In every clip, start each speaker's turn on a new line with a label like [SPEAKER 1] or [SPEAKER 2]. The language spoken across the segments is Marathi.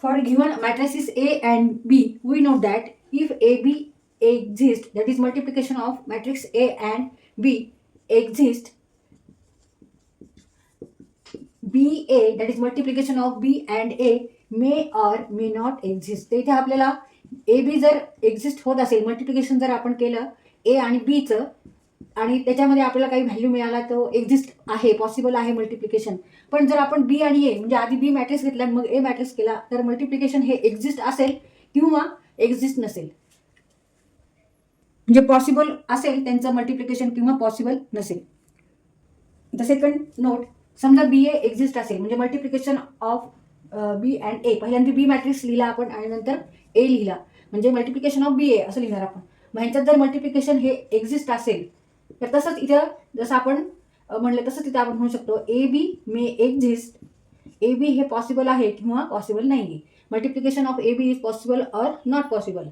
[SPEAKER 1] For given matrices A and B, we know that if AB exists, that is multiplication of matrix A and B exists, BA, that is multiplication of B and A, may or may not exist. तर इथे आपल्याला ए बी जर एक्झिस्ट होत असेल, मल्टिप्लिकेशन जर आपण केलं ए आणि बीचं आणि त्याच्यामध्ये आपल्याला काही व्हॅल्यू मिळाला, तो एक्झिस्ट आहे, पॉसिबल आहे मल्टिप्लिकेशन. पण जर आपण बी आणि ए म्हणजे आधी बी मॅट्रिक्स घेतला मग ए मॅट्रिक्स केला, तर मल्टिप्लिकेशन हे एक्झिस्ट असेल किंवा एक्झिस्ट नसेल. म्हणजे पॉसिबल असेल त्यांचं मल्टिप्लिकेशन किंवा पॉसिबल नसेल. द सेकंड नोट, समजा बी ए एक्झिस्ट असेल म्हणजे multiplication of B and A, पहिल्यांदा बी मॅट्रिक्स लिहिला आपण आणि नंतर ए लिहिला म्हणजे मल्टिप्लिकेशन ऑफ बी ए असं लिहिणार आपण. मग ह्यांच्यात जर मल्टिप्लिकेशन हे एक्झिस्ट असेल तर तसंच इथं जसं आपण म्हणलं तसंच इथं आपण म्हणू शकतो A B may exist. A B हे पॉसिबल आहे किंवा पॉसिबल नाही आहे. Multiplication of A B is possible or not possible.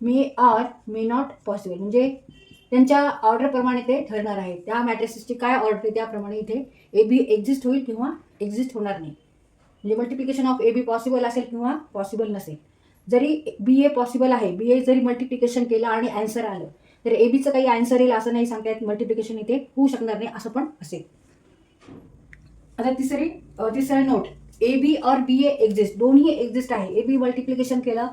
[SPEAKER 1] May or may not possible म्हणजे त्यांच्या ऑर्डरप्रमाणे ते ठरणार आहे. त्या मॅट्रिसेसची काय ऑर्डर आहे त्याप्रमाणे इथे ए बी एक्झिस्ट होईल किंवा एक्झिस्ट होणार नाही. म्हणजे multiplication of A be possible असेल किंवा पॉसिबल नसेल. जरी बी ए पॉसिबल आहे, बी ए जरी मल्टिप्लिकेशन केलं आणि ॲन्सर आलं तर ए बीचं काही ॲन्सर येईल असं नाही सांगता येत. मल्टिप्लिकेशन इथे होऊ शकणार नाही असं पण असेल. आता तिसरी नोट, ए बी और बी ए एक्झिस्ट, दोन्ही एक्झिस्ट आहे. ए बी मल्टिप्लिकेशन केलं,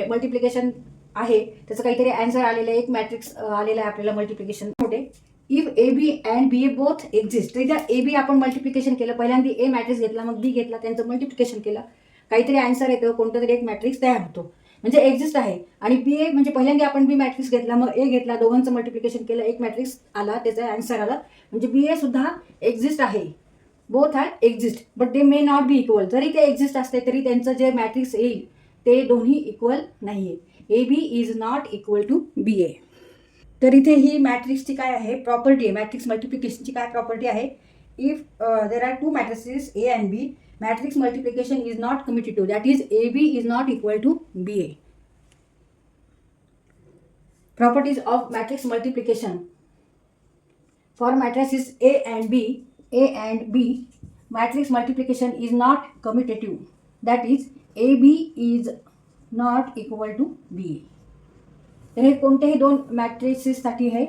[SPEAKER 1] मल्टिप्लिकेशन आहे, त्याचं काहीतरी ॲन्सर आलेलं आहे, एक मॅट्रिक्स आलेला आहे आपल्याला मल्टिप्लिकेशन मध्ये. If A B and B A both exist, तर इथं ए बी आपण मल्टिप्लिकेशन केलं, पहिल्यांदा ए मॅट्रिक्स घेतला मग बी घेतला, त्यांचं मल्टिप्लिकेशन केलं, काहीतरी ॲन्सर येतं, कोणतं तरी एक मॅट्रिक्स तयार होतो म्हणजे एक्झिस्ट आहे. आणि बी ए म्हणजे पहिल्यांदा आपण बी मॅट्रिक्स घेतला मग ए घेतला, दोघांचं मल्टिप्लिकेशन केलं, एक मॅट्रिक्स आला, त्याचा ॲन्सर आला म्हणजे बी ए सुद्धा एक्झिस्ट आहे. Both are exist but they may not be equal. जरी ते एक्झिस्ट असते तरी त्यांचं जे मॅट्रिक्स येईल ते दोन्ही इक्वल नाही आहे. A B is not equal to B A. तर इथे ही मॅट्रिक्सची काय आहे प्रॉपर्टी आहे, मॅट्रिक्स मल्टिप्लिकेशनची काय प्रॉपर्टी आहे. If there are two matrices A and B, matrix multiplication is not commutative, that is A B is not equal to B A. Properties of matrix multiplication. For matrices A and B, matrix multiplication is not commutative. That is, AB is not equal to BA. तर हे कोणत्याही दोन मॅट्रिसेससाठी आहे,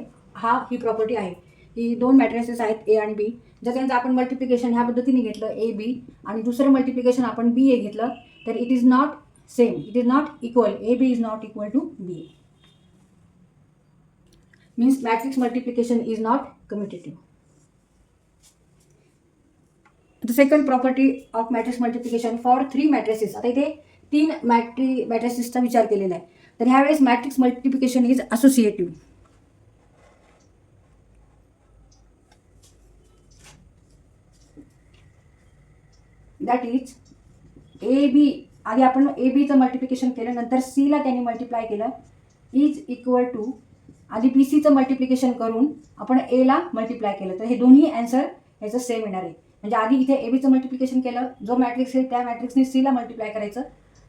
[SPEAKER 1] ही प्रॉपर्टी आहे. ही दोन मॅट्रिसेस आहेत ए आणि बी, जर त्यांचं आपण मल्टिप्लिकेशन ह्या पद्धतीने घेतलं ए बी आणि दुसरं मल्टिप्लिकेशन आपण बी ए घेतलं तर it is not same, it is not equal. A B is not equal to B A. means matrix multiplication is not commutative. The second property of matrix multiplication for three matrices. आता इथे तीन मॅट्रिसेसचा विचार केलेला आहे. तर ह्यावेळेस matrix multiplication is associative. That is A B, आधी आपण ए बीचं मल्टिप्लिकेशन केलं नंतर सीला त्यांनी मल्टिप्लाय केलं, इज इक्वल टू आधी बी सीचं मल्टिप्लिकेशन करून आपण एला मल्टिप्लाय केलं तर हे दोन्ही ॲन्सर याचं सेम येणार आहे. म्हणजे आधी इथे ए बीचं मल्टिप्लिकेशन केलं, जो मॅट्रिक्स आहे त्या मॅट्रिक्सने सीला मल्टिप्लाय करायचं.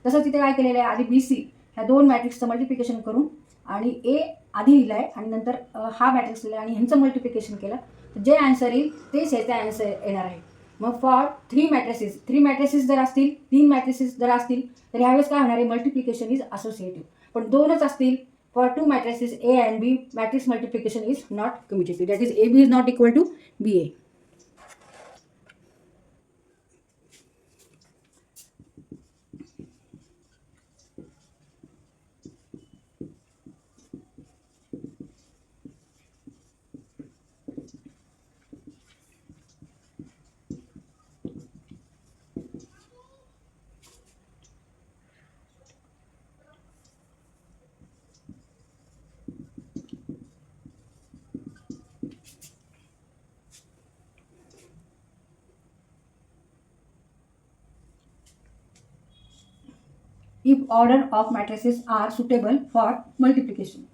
[SPEAKER 1] तसंच इथे काय केलेलं आहे, आधी बी सी ह्या दोन मॅट्रिक्सचं मल्टिप्लिकेशन करून आणि ए आधी लिहिलं आहे आणि नंतर हा मॅट्रिक्स लिहिला आणि ह्यांचं मल्टिप्लिकेशन केलं तर जे ॲन्सर येईल तेच याचा ॲन्सर येणार आहे. मग फॉर थ्री मॅट्रिसेस जर असतील, तीन मॅट्रिसेस जर असतील तर ह्यावेळेस काय होणार आहे, मल्टिप्लिकेशन इज असोसिएटिव्ह. पण दोनच असतील, for two matrices A and B, matrix multiplication is not commutative. That is, AB is not equal to BA. If order of matrices are suitable for multiplication.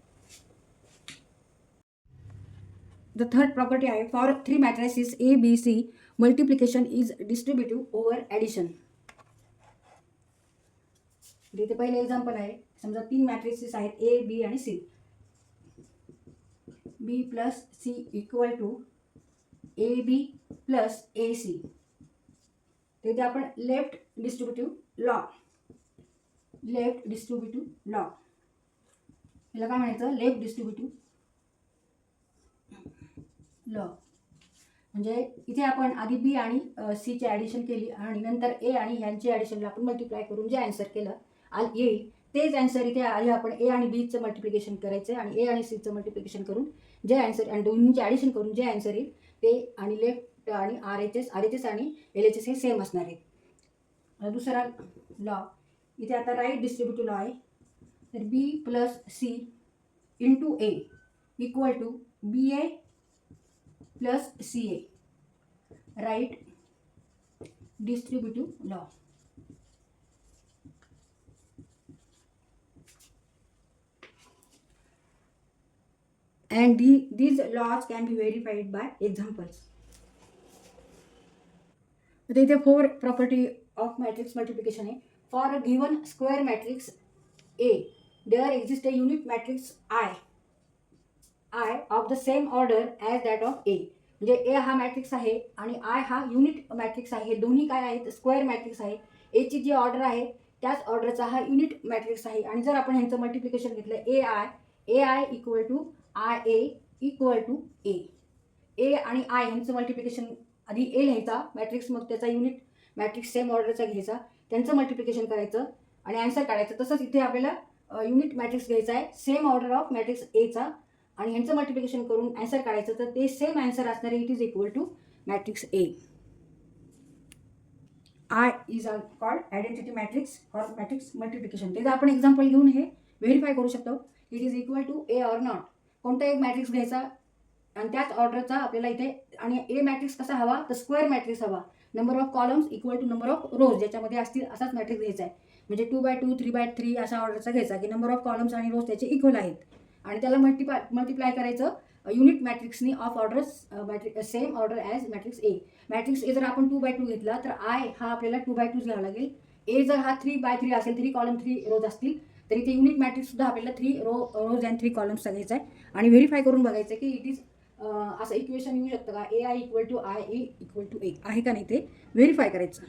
[SPEAKER 1] The third property आहे, for three matrices A, B, C, multiplication is distributive over addition. इथे पहिले एक्झाम्पल आहे, समजा तीन मॅट्रिसेस आहेत ए बी आणि C. B plus C equal to A B plus A C. तिथे आपण left distributive law left distributive law. याला काय म्हणायचं? Left distributive law. म्हणजे इथे आपण आधी बी आणि सीची ॲडिशन केली आणि नंतर ए आणि ह्यांची ॲडिशनला आपण मल्टिप्लाय करून जे आन्सर केलं येईल तेच आन्सर इथे आधी आपण ए आणि बीचं मल्टिप्लिकेशन करायचं आणि ए आणि सीचं मल्टिप्लिकेशन करून जे आन्सर आणि दोन्हीचे ॲडिशन करून जे आन्सर येईल ते आणि लेफ्ट आणि आर एच एस आणि एल एच एस हे सेम असणार आहेत. दुसरा लॉ इथे आता राईट डिस्ट्रीब्युटिव्ह लॉ आहे. तर B plus C into A equal to B A plus C A. Right distributive law. And these laws can be verified by examples. आता इथे 4 प्रॉपर्टी ऑफ मॅट्रिक्स मल्टिप्लिकेशन आहे. For a given square matrix A there exist a unit matrix I of the same order as that of A. म्हणजे ए हा मॅट्रिक्स आहे आणि आय हा युनिट मॅट्रिक्स आहे. हे दोन्ही काय आहेत? स्क्वेअर मॅट्रिक्स आहे. एची जी ऑर्डर आहे त्याच ऑर्डरचा हा युनिट मॅट्रिक्स आहे. आणि जर आपण ह्यांचं मल्टिप्लिकेशन घेतलं A I equal to I A equal to A आणि आय ह्यांचं मल्टिप्लिकेशन आधी ए लिहायचा मॅट्रिक्स, मग त्याचा युनिट मॅट्रिक्स सेम ऑर्डरचा घ्यायचा, त्यांचं मल्टिप्लिकेशन करायचं आणि आन्सर काढायचं. तसंच इथे आपल्याला युनिट मॅट्रिक्स घ्यायचा आहे सेम ऑर्डर ऑफ मॅट्रिक्स एचा आणि ह्यांचं मल्टिप्लिकेशन करून आन्सर काढायचं. तर ते सेम आन्सर असणार आहे. It is equal to matrix A. I is called identity matrix for matrix multiplication. त्याचं आपण एक्झाम्पल घेऊन हे व्हेरीफाय करू शकतो. It is equal to A or not. कोणता एक मॅट्रिक्स घ्यायचा आणि त्याच ऑर्डरचा आपल्याला इथे, आणि ए मॅट्रिक्स कसा हवा? तर स्क्वेअर मॅट्रिक्स हवा. Number of columns equal to number of rows ज्याच्यामध्ये असतील असाच मॅट्रिक्स घ्यायचा आहे. म्हणजे 2x2 3x3 अशा ऑर्डरचा घ्यायचा की नंबर ऑफ कॉलम्स आणि रोज त्याचे इक्वल आहेत आणि त्याला मल्टिप्लाय करायचं युनिट मॅट्रिक्सनी of order same order as matrix A. Matrix A जर आपण 2x2 घेतला तर आय हा आपल्याला 2x2 घ्यावा लागेल. ए जर हा 3x3 असेल, 3 कॉलम 3 रोज असतील, तर इथे युनिट मॅट्रिक्स सुद्धा आपल्याला 3 रोज अँड 3 कॉलम्सचा घ्यायचा आहे आणि व्हेरीफाय करून बघायचं की इट इज असं इक्वेशन येऊ शकतं का? A I equal to I A equal to A आहे का नाही ते व्हेरीफाय करायचं.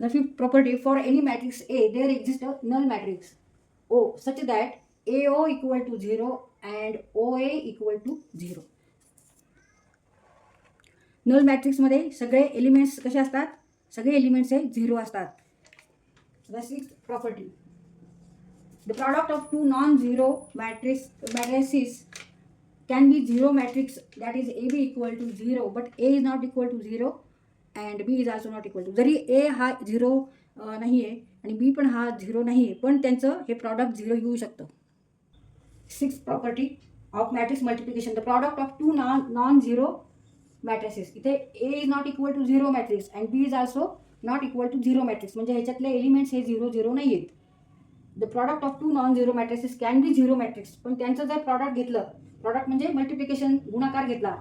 [SPEAKER 1] The fifth property, for any matrix A there exist a null matrix O such that A O equal to 0 and O A equal to 0. Null मॅट्रिक्समध्ये सगळे एलिमेंट्स कसे असतात? सगळे एलिमेंट्स हे 0 असतात. The sixth property, the product of two non-zero matrices can be zero matrix, that is AB equal to 0 but A is not equal to 0 and B is also not equal to. जरी A हा 0 नाही आहे आणि B पण हा 0 नाही आहे, पण त्यांचं हे प्रॉडक्ट 0 येऊ शकतं. Sixth property of matrix multiplication, the product of two non-zero matrices. इथे A is not equal to 0 matrix and B is also not equal to 0 matrix. म्हणजे ह्याच्यातले एलिमेंट्स हे 0 0 नाही आहेत. The product of two non zero matrices can be zero matrix. पण त्यांचं जर प्रॉडक्ट घेतलं, प्रॉडक्ट म्हणजे मल्टिप्लिकेशन गुणाकार घेतला,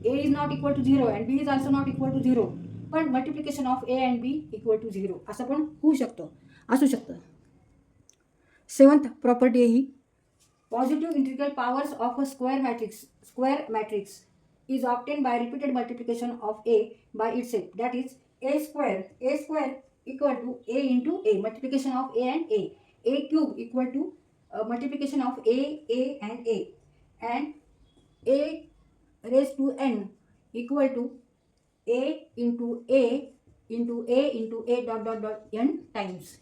[SPEAKER 1] A is not equal to 0 and B is also not equal to 0, पण multiplication of A and B equal to 0 असं पण होऊ शकतं, असू शकतं. सेवन्थ प्रॉपर्टी आहे ही, positive integral powers of a square matrix is obtain by repeated multiplication of A by itself, that is A square equal to A into A, multiplication of A and A. A cube equal to multiplication of A and A raised to n equal to A into A into A into A dot dot dot n times.